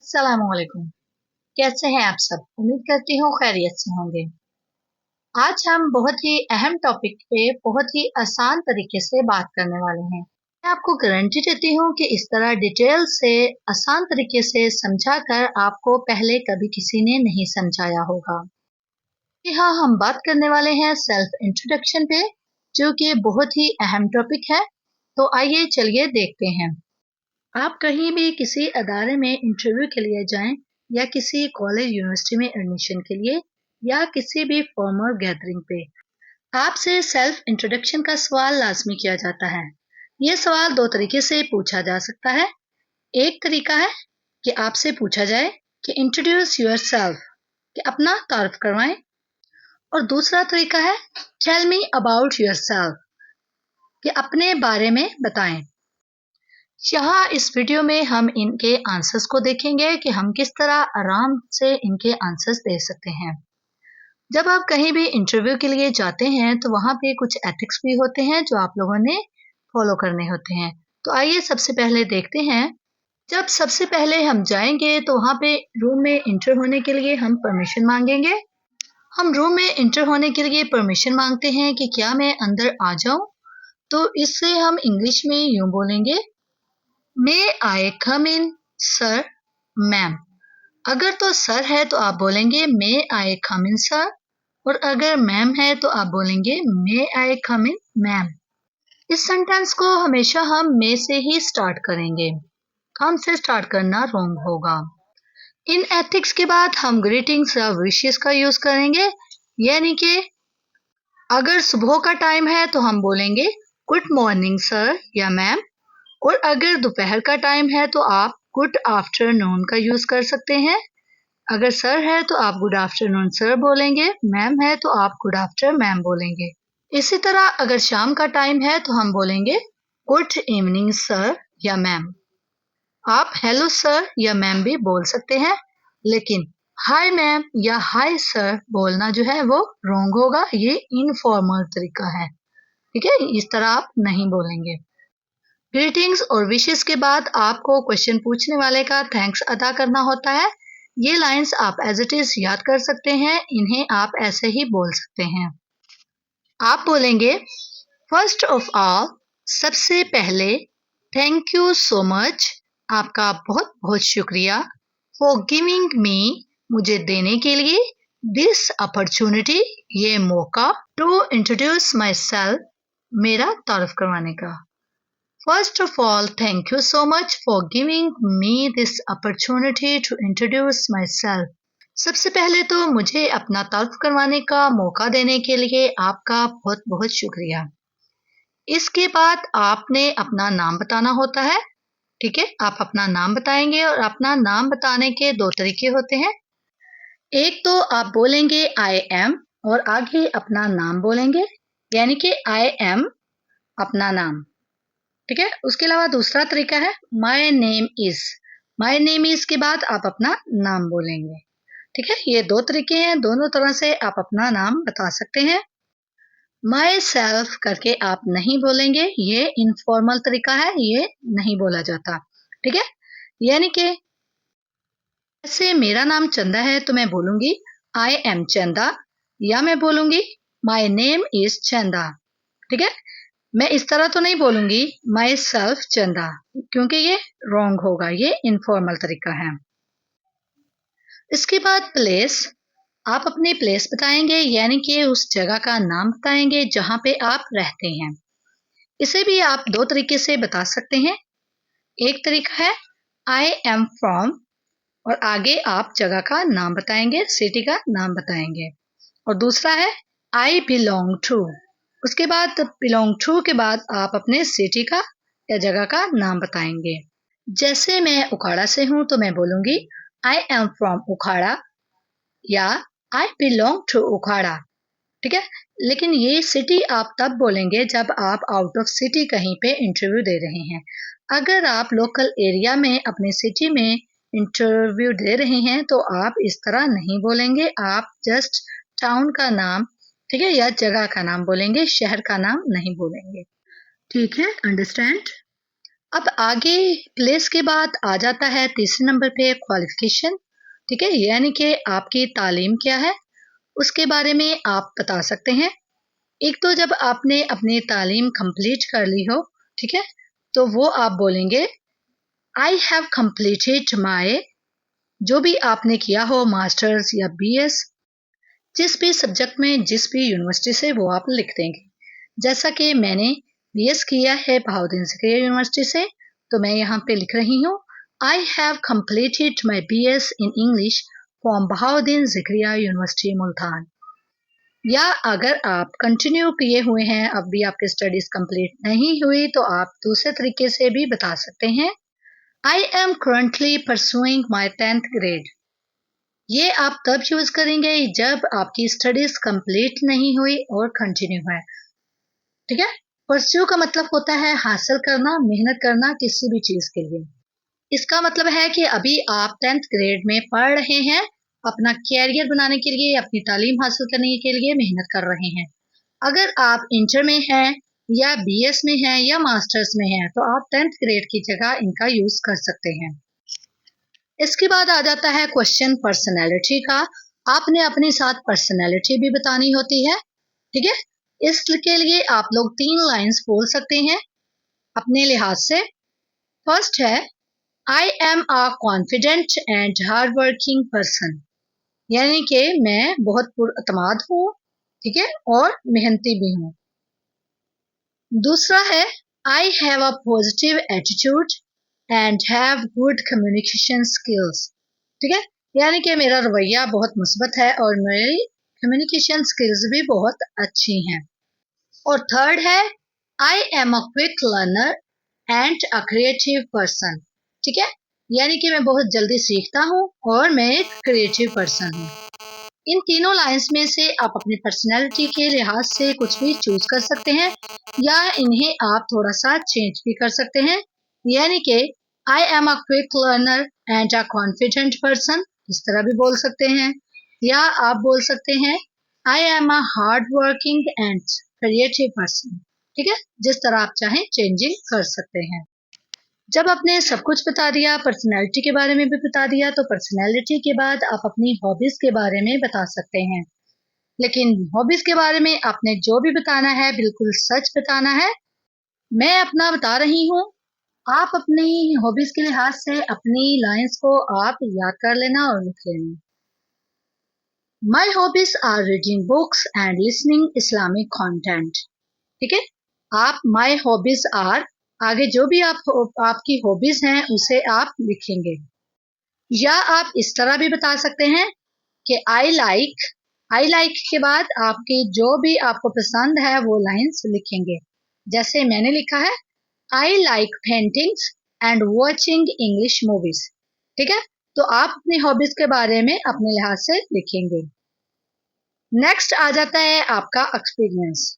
अस्सलामुअलैकुम। कैसे हैं आप सब? उम्मीद करती हूँ खैरियत से होंगे। आज हम बहुत ही अहम टॉपिक पे बहुत ही आसान तरीके से बात करने वाले हैं। मैं आपको गारंटी देती हूँ कि इस तरह डिटेल से आसान तरीके से समझा कर आपको पहले कभी किसी ने नहीं समझाया होगा। जी हाँ, हम बात करने वाले हैं सेल्फ इंट्रोडक्शन पे, जो कि बहुत ही अहम टॉपिक है। तो आइए चलिए देखते हैं। आप कहीं भी किसी अदारे में इंटरव्यू के लिए जाएं या किसी कॉलेज यूनिवर्सिटी में एडमिशन के लिए या किसी भी फॉर्मल गैदरिंग पे आपसे सेल्फ इंट्रोडक्शन का सवाल लाजमी किया जाता है। ये सवाल दो तरीके से पूछा जा सकता है। एक तरीका है कि आपसे पूछा जाए कि इंट्रोड्यूस योर सेल्फ, कि अपना तारुफ करवाएं, और दूसरा तरीका है tell me about yourself, कि अपने बारे में बताएं। यहाँ इस वीडियो में हम इनके आंसर्स को देखेंगे कि हम किस तरह आराम से इनके आंसर्स दे सकते हैं। जब आप कहीं भी इंटरव्यू के लिए जाते हैं तो वहाँ पे कुछ एथिक्स भी होते हैं जो आप लोगों ने फॉलो करने होते हैं। तो आइए सबसे पहले देखते हैं। जब सबसे पहले हम जाएंगे तो वहाँ पे रूम में इंटर होने के लिए हम परमिशन मांगेंगे। हम रूम में इंटर होने के लिए परमिशन मांगते हैं कि क्या मैं अंदर आ जाऊं। तो इससे हम इंग्लिश में यूं बोलेंगे, मे आई कम इन सर, मैम। अगर तो सर है तो आप बोलेंगे मे आई कम इन सर, और अगर मैम है तो आप बोलेंगे मे आई कम इन मैम। इस सेंटेंस को हमेशा हम मे से ही स्टार्ट करेंगे। कम से स्टार्ट करना रॉन्ग होगा। इन एथिक्स के बाद हम ग्रीटिंग्स या विशेस का यूज करेंगे, यानी कि अगर सुबह का टाइम है तो हम बोलेंगे गुड मॉर्निंग सर या मैम, और अगर दोपहर का टाइम है तो आप गुड आफ्टरनून का यूज कर सकते हैं। अगर सर है तो आप गुड आफ्टरनून सर बोलेंगे, मैम है तो आप गुड आफ्टर मैम बोलेंगे। इसी तरह अगर शाम का टाइम है तो हम बोलेंगे गुड इवनिंग सर या मैम। आप हेलो सर या मैम भी बोल सकते हैं, लेकिन हाय मैम या हाय सर बोलना जो है वो रॉन्ग होगा। ये इनफॉर्मल तरीका है, ठीक है? इस तरह आप नहीं बोलेंगे। ग्रीटिंग्स और विशेस के बाद आपको क्वेश्चन पूछने वाले का थैंक्स अदा करना होता है। ये लाइंस आप एज इट इज याद कर सकते हैं, इन्हें आप ऐसे ही बोल सकते हैं। आप बोलेंगे फर्स्ट ऑफ ऑल, सबसे पहले, थैंक यू सो मच, आपका बहुत बहुत शुक्रिया, फॉर गिविंग मी, मुझे देने के लिए, दिस अपॉर्चुनिटी, ये मौका, टू इंट्रोड्यूस माई सेल्फ, मेरा तारुफ करवाने का। First of all, thank you so much for giving me this opportunity to introduce myself. सबसे पहले तो मुझे अपना तारुफ करवाने का मौका देने के लिए आपका बहुत बहुत शुक्रिया। इसके बाद आपने अपना नाम बताना होता है, ठीक है? आप अपना नाम बताएंगे, और अपना नाम बताने के दो तरीके होते हैं। एक तो आप बोलेंगे आई एम और आगे अपना नाम बोलेंगे, यानी कि आई एम अपना नाम, ठीक है? उसके अलावा दूसरा तरीका है my name is. My name is के बाद आप अपना नाम बोलेंगे, ठीक है? ये दो तरीके हैं, दोनों तरह से आप अपना नाम बता सकते हैं। माई सेल्फ करके आप नहीं बोलेंगे, ये इनफॉर्मल तरीका है, ये नहीं बोला जाता, ठीक है? यानी कि जैसे मेरा नाम चंदा है तो मैं बोलूंगी आई एम चंदा, या मैं बोलूंगी माई नेम इज चंदा, ठीक है? मैं इस तरह तो नहीं बोलूंगी माई सेल्फ चंदा, क्योंकि ये रॉन्ग होगा, ये इनफॉर्मल तरीका है। इसके बाद प्लेस, आप अपनी प्लेस बताएंगे, यानी कि उस जगह का नाम बताएंगे जहां पे आप रहते हैं। इसे भी आप दो तरीके से बता सकते हैं। एक तरीका है आई एम फ्रॉम, और आगे आप जगह का नाम बताएंगे, सिटी का नाम बताएंगे। और दूसरा है आई बिलोंग टू, उसके बाद बिलोंग टू के बाद आप अपने सिटी का या जगह का नाम बताएंगे। जैसे मैं उखाड़ा से हूं तो मैं बोलूंगी आई एम फ्रॉम उखाड़ा, या आई बिलोंग टू उखाड़ा, ठीक है? लेकिन ये सिटी आप तब बोलेंगे जब आप आउट ऑफ सिटी कहीं पे इंटरव्यू दे रहे हैं। अगर आप लोकल एरिया में अपने सिटी में इंटरव्यू दे रहे हैं तो आप इस तरह नहीं बोलेंगे, आप जस्ट टाउन का नाम, ठीक है, या जगह का नाम बोलेंगे, शहर का नाम नहीं बोलेंगे, ठीक है? अंडरस्टैंड? अब आगे प्लेस के बाद आ जाता है तीसरे नंबर पे क्वालिफिकेशन। ठीक है, यानी कि आपकी तालीम क्या है उसके बारे में आप बता सकते हैं। एक तो जब आपने अपनी तालीम कंप्लीट कर ली हो, ठीक है, तो वो आप बोलेंगे आई हैव कंप्लीटेड माई, जो भी आपने किया हो मास्टर्स या बीएस, जिस भी सब्जेक्ट में जिस भी यूनिवर्सिटी से, वो आप लिख देंगे। जैसा कि मैंने बीएस किया है बहाउद्दीन ज़िक्रिया यूनिवर्सिटी से, तो मैं यहाँ पे लिख रही हूँ I have completed my BS in English from Bahauddin Zakariya university Multan. या अगर आप कंटिन्यू किए हुए हैं, अब भी आपकी स्टडीज कंप्लीट नहीं हुई, तो आप दूसरे तरीके से भी बता सकते हैं I am currently pursuing my 10th grade. ये आप तब यूज करेंगे जब आपकी स्टडीज कंप्लीट नहीं हुई और कंटिन्यू है। ठीक है, परस्यू का मतलब होता है हासिल करना, मेहनत करना किसी भी चीज के लिए। इसका मतलब है कि अभी आप 10th ग्रेड में पढ़ रहे हैं, अपना कैरियर बनाने के लिए, अपनी तालीम हासिल करने के लिए मेहनत कर रहे हैं। अगर आप इंटर में हैं या बीएस में हैं या मास्टर्स में हैं, तो आप 10th ग्रेड की जगह इनका यूज कर सकते हैं। इसके बाद आ जाता है क्वेश्चन पर्सनैलिटी का। आपने अपने साथ पर्सनैलिटी भी बतानी होती है। ठीक है, इसके लिए आप लोग 3 लाइंस बोल सकते हैं अपने लिहाज से। फर्स्ट है I am a confident and hard working person, यानी कि मैं बहुत पुरअतमाद हूँ, ठीक है, और मेहनती भी हूँ। दूसरा है I have a positive attitude and have good communication skills. ठीक है, यानी कि मेरा रवैया बहुत मुस्बत है और मेरी कम्युनिकेशन स्किल्स भी बहुत अच्छी हैं। और थर्ड है I am a quick learner and a creative person. ठीक है, यानी कि मैं बहुत जल्दी सीखता हूँ और मैं एक क्रिएटिव पर्सन हूँ। इन तीनों लाइंस में से आप अपनी पर्सनैलिटी के लिहाज से कुछ भी चूज कर सकते हैं, या इन्हें आप थोड़ा सा चेंज भी कर सकते हैं। यानी कि I am a quick learner and a confident person, इस तरह भी बोल सकते हैं। या आप बोल सकते हैं I am a hard working and creative person. ठीक है, जिस तरह आप चाहें चेंजिंग कर सकते हैं। जब आपने सब कुछ बता दिया, पर्सनैलिटी के बारे में भी बता दिया, तो पर्सनैलिटी के बाद आप अपनी हॉबीज के बारे में बता सकते हैं। लेकिन हॉबीज के बारे में आपने जो भी बताना है बिल्कुल सच बताना है। मैं अपना बता रही हूँ, आप अपनी हॉबीज के लिहाज से अपनी लाइंस को आप याद कर लेना और लिख लेना। My hobbies are reading books and listening Islamic content. ठीक है, आप माई हॉबीज आर, आगे जो भी आपकी हॉबीज हैं उसे आप लिखेंगे। या आप इस तरह भी बता सकते हैं कि आई लाइक के बाद आपकी जो भी आपको पसंद है वो लाइंस लिखेंगे। जैसे मैंने लिखा है I like paintings and watching English movies. ठीक है, तो आप अपनी हॉबीज के बारे में अपने लिहाज से लिखेंगे। नेक्स्ट आ जाता है आपका एक्सपीरियंस।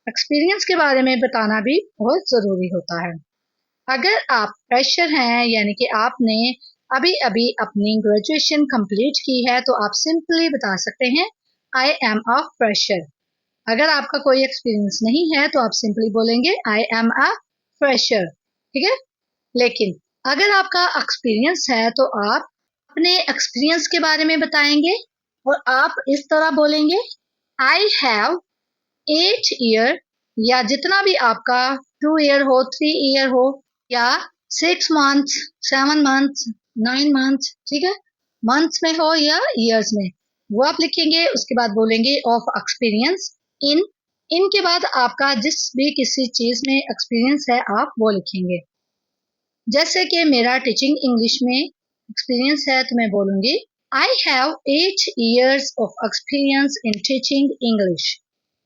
एक्सपीरियंस के बारे में बताना भी बहुत जरूरी होता है। अगर आप फ्रेशर हैं, यानी कि आपने अभी अभी अपनी ग्रेजुएशन कंप्लीट की है, तो आप सिंपली बता सकते हैं आई एम अ फ्रेशर। अगर आपका कोई एक्सपीरियंस नहीं है तो आप सिंपली बोलेंगे आई एम अ फ्रेशर। ठीक है, लेकिन अगर आपका एक्सपीरियंस है तो आप अपने एक्सपीरियंस के बारे में बताएंगे और आप इस तरह बोलेंगे आई हैव 8 ईयर, या जितना भी आपका 2 ईयर हो, 3 ईयर हो, या 6 मंथ्स, 7 मंथ्स, 9 मंथ्स। ठीक है, मंथ्स में हो या ईयर्स में, वो आप लिखेंगे। उसके बाद बोलेंगे ऑफ एक्सपीरियंस इन, इनके बाद आपका जिस भी किसी चीज में एक्सपीरियंस है आप वो लिखेंगे। जैसे कि मेरा टीचिंग इंग्लिश में एक्सपीरियंस है, तो मैं बोलूंगी I have 8 years of experience in teaching English.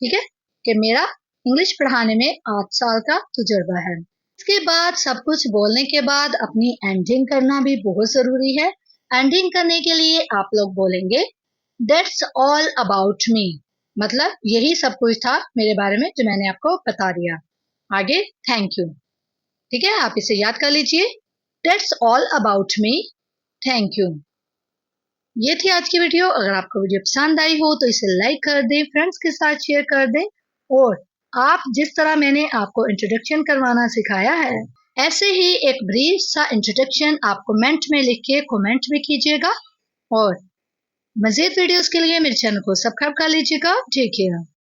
ठीक है, कि मेरा इंग्लिश पढ़ाने में 8 साल का तजुर्बा है। इसके बाद सब कुछ बोलने के बाद अपनी एंडिंग करना भी बहुत जरूरी है। एंडिंग करने के लिए आप लोग बोलेंगे दैट्स ऑल अबाउट मी, मतलब यही सब कुछ था मेरे बारे में जो मैंने आपको बता दिया। आगे थैंक यू। ठीक है, आप इसे याद कर लीजिए, that's all about me, thank you. ये थी आज की वीडियो। अगर आपको वीडियो पसंद आई हो तो इसे लाइक कर दें, फ्रेंड्स के साथ शेयर कर दें, और आप जिस तरह मैंने आपको इंट्रोडक्शन करवाना सिखाया है ऐसे ही एक ब्रीफ सा इंट्रोडक्शन आप कमेंट में लिख के कमेंट भी कीजिएगा और मज़ीद वीडियोस के लिए मेरे चैनल को सब्सक्राइब कर लीजिएगा। Take care.